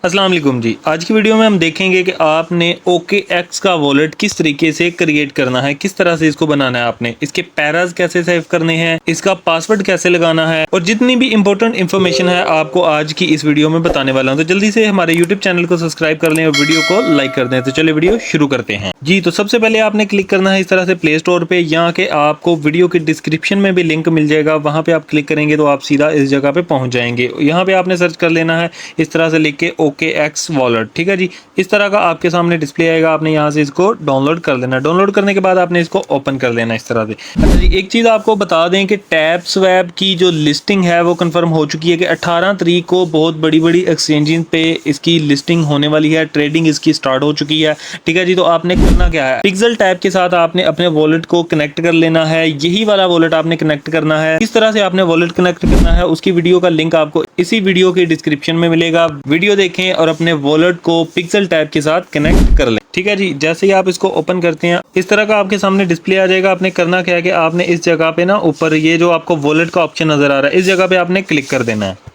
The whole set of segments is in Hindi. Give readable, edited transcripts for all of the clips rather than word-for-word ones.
अस्सलाम वालेकुम जी। आज की वीडियो में हम देखेंगे कि आपने OKX का वॉलेट किस तरीके से क्रिएट करना है, किस तरह से इसको बनाना है, आपने इसके पैराज कैसे सेव करने हैं, इसका पासवर्ड कैसे लगाना है और जितनी भी इंपॉर्टेंट इन्फॉर्मेशन है आपको आज की इस वीडियो में बताने वाला हूं। तो जल्दी से हमारे यूट्यूब चैनल को सब्सक्राइब कर लें और वीडियो को लाइक कर दें। तो चलिए वीडियो शुरू करते हैं जी। तो सबसे पहले आपने क्लिक करना है इस तरह से प्ले स्टोर पे, यहाँ के आपको वीडियो के डिस्क्रिप्शन में भी लिंक मिल जाएगा, वहां पे आप क्लिक करेंगे तो आप सीधा इस जगह पे पहुंच जाएंगे। यहाँ पे आपने सर्च कर लेना है इस तरह से लिख के OKX वॉलेट, ठीक है जी। इस तरह का आपके सामने डिस्प्ले आएगा, आपने यहाँ से इसको डाउनलोड कर लेना। डाउनलोड करने के बाद आपने इसको ओपन कर लेना इस तरह से। अच्छा जी, एक चीज़ आपको बता दें कि टैप स्वैप की जो लिस्टिंग है वो कंफर्म हो चुकी है कि 18 तारीख को बहुत बड़ी बड़ी एक्सचेंजिंग पे इसकी लिस्टिंग होने वाली है, ट्रेडिंग इसकी स्टार्ट हो चुकी है, ठीक है जी। तो आपने करना क्या है, पिक्सल टैप के साथ आपने अपने वॉलेट को कनेक्ट कर लेना है, यही वाला वॉलेट आपने कनेक्ट करना है। इस तरह से आपने वॉलेट कनेक्ट करना है, उसकी वीडियो का लिंक आपको इसी वीडियो के डिस्क्रिप्शन में मिलेगा। वीडियो देखें और अपने वॉलेट को पिक्सल टैप के साथ कनेक्ट कर लें, ठीक है जी। जैसे ही आप इसको ओपन करते हैं इस तरह का आपके सामने डिस्प्ले आ जाएगा। आपने करना क्या है कि आपने इस जगह पे ना ऊपर ये जो आपको वॉलेट का ऑप्शन नजर आ रहा है, इस जगह पे आपने क्लिक कर देना है।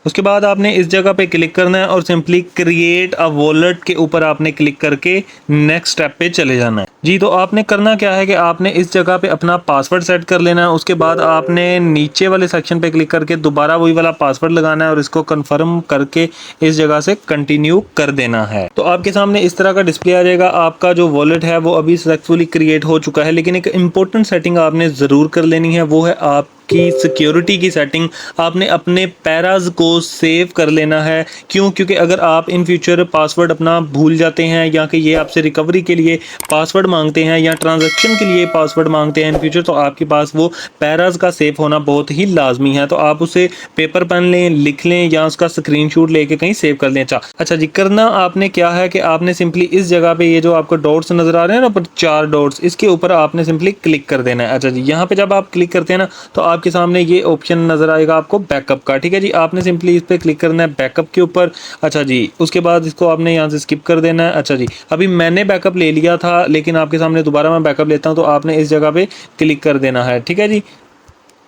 उसके बाद आपने इस जगह पे क्लिक करना है और सिंपली क्रिएट अ वॉलेट के ऊपर आपने क्लिक करके नेक्स्ट स्टेप पे चले जाना है जी। तो आपने करना क्या है कि आपने इस जगह पे अपना पासवर्ड सेट कर लेना है। उसके बाद आपने नीचे वाले सेक्शन पे क्लिक करके दोबारा वही वाला पासवर्ड लगाना है और इसको कंफर्म करके इस जगह से कंटिन्यू कर देना है। तो आपके सामने इस तरह का डिस्प्ले आ जाएगा। आपका जो वॉलेट है वो अभी सक्सेसफुली क्रिएट हो चुका है, लेकिन एक इंपॉर्टेंट सेटिंग आपने ज़रूर कर लेनी है, वो है आप की सिक्योरिटी की सेटिंग। आपने अपने पैराज को सेव कर लेना है। क्यों? क्योंकि अगर आप इन फ्यूचर पासवर्ड अपना भूल जाते हैं या कि ये आपसे रिकवरी के लिए पासवर्ड मांगते हैं या ट्रांजैक्शन के लिए पासवर्ड मांगते हैं इन फ्यूचर, तो आपके पास वो पैराज का सेव होना बहुत ही लाजमी है। तो आप उसे पेपर पेन लें, लिख लें या उसका स्क्रीनशॉट लेके कहीं सेव कर लें। अच्छा जी, करना आपने क्या है कि आपने सिंपली इस जगह पे ये जो आपको डॉट्स नजर आ रहे हैं ना, ऊपर 4 डॉट्स, इसके ऊपर आपने सिंपली क्लिक कर देना है। अच्छा जी, यहाँ पे जब आप क्लिक करते हैं ना तो आपके सामने ये ऑप्शन नजर आएगा आपको बैकअप का, ठीक है जी। आपने सिंपली इस पे क्लिक करना है बैकअप के ऊपर। अच्छा जी, उसके बाद इसको आपने यहाँ से स्किप कर देना है। अच्छा जी, अभी मैंने बैकअप ले लिया था लेकिन आपके सामने दोबारा मैं बैकअप लेता हूँ, तो आपने इस जगह पे क्लिक कर देना है, ठीक है जी,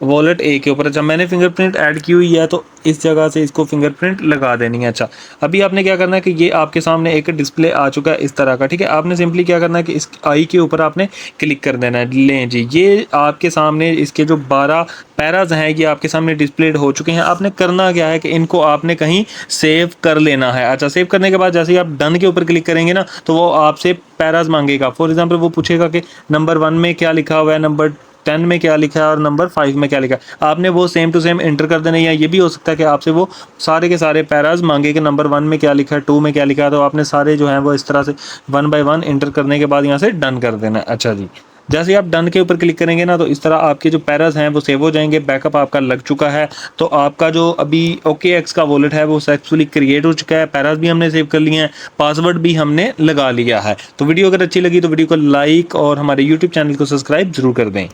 वॉलेट ए के ऊपर। अच्छा, मैंने फिंगरप्रिंट ऐड की हुई है तो इस जगह से इसको फिंगरप्रिंट लगा देनी है। अच्छा, अभी आपने क्या करना है कि ये आपके सामने एक डिस्प्ले आ चुका है इस तरह का, ठीक है। आपने सिंपली क्या करना है कि इस आई के ऊपर आपने क्लिक कर देना है। लें जी, ये आपके सामने इसके जो 12 पैराज हैं ये आपके सामने डिस्प्लेड हो चुके हैं। आपने करना क्या है कि इनको आपने कहीं सेव कर लेना है। अच्छा, सेव करने के बाद जैसे ही आप डन के ऊपर क्लिक करेंगे ना तो वो आपसे पैराज मांगेगा। फॉर एग्जाम्पल वो पूछेगा कि नंबर 1 में क्या लिखा हुआ है, नंबर 10 में क्या लिखा है और नंबर 5 में क्या लिखा है। आपने वो सेम टू सेम इंटर कर देना, या ये भी हो सकता है कि आपसे वो सारे के सारे पैराज मांगे कि नंबर 1 में क्या लिखा है, 2 में क्या लिखा है। तो आपने सारे जो हैं वो इस तरह से 1 बाय 1 इंटर करने के बाद यहाँ से डन कर देना है। अच्छा जी, जैसे आप डन के ऊपर क्लिक करेंगे ना तो इस तरह आपके जो पैराज हैं वो सेव हो जाएंगे। बैकअप आपका लग चुका है। तो आपका जो अभी OKX का वॉलेट है वो सक्सेसफुली क्रिएट हो चुका है। पैराज भी हमने सेव कर लिए हैं, पासवर्ड भी हमने लगा लिया है। तो वीडियो अगर अच्छी लगी तो वीडियो को लाइक और हमारे यूट्यूब चैनल को सब्सक्राइब जरूर कर दें।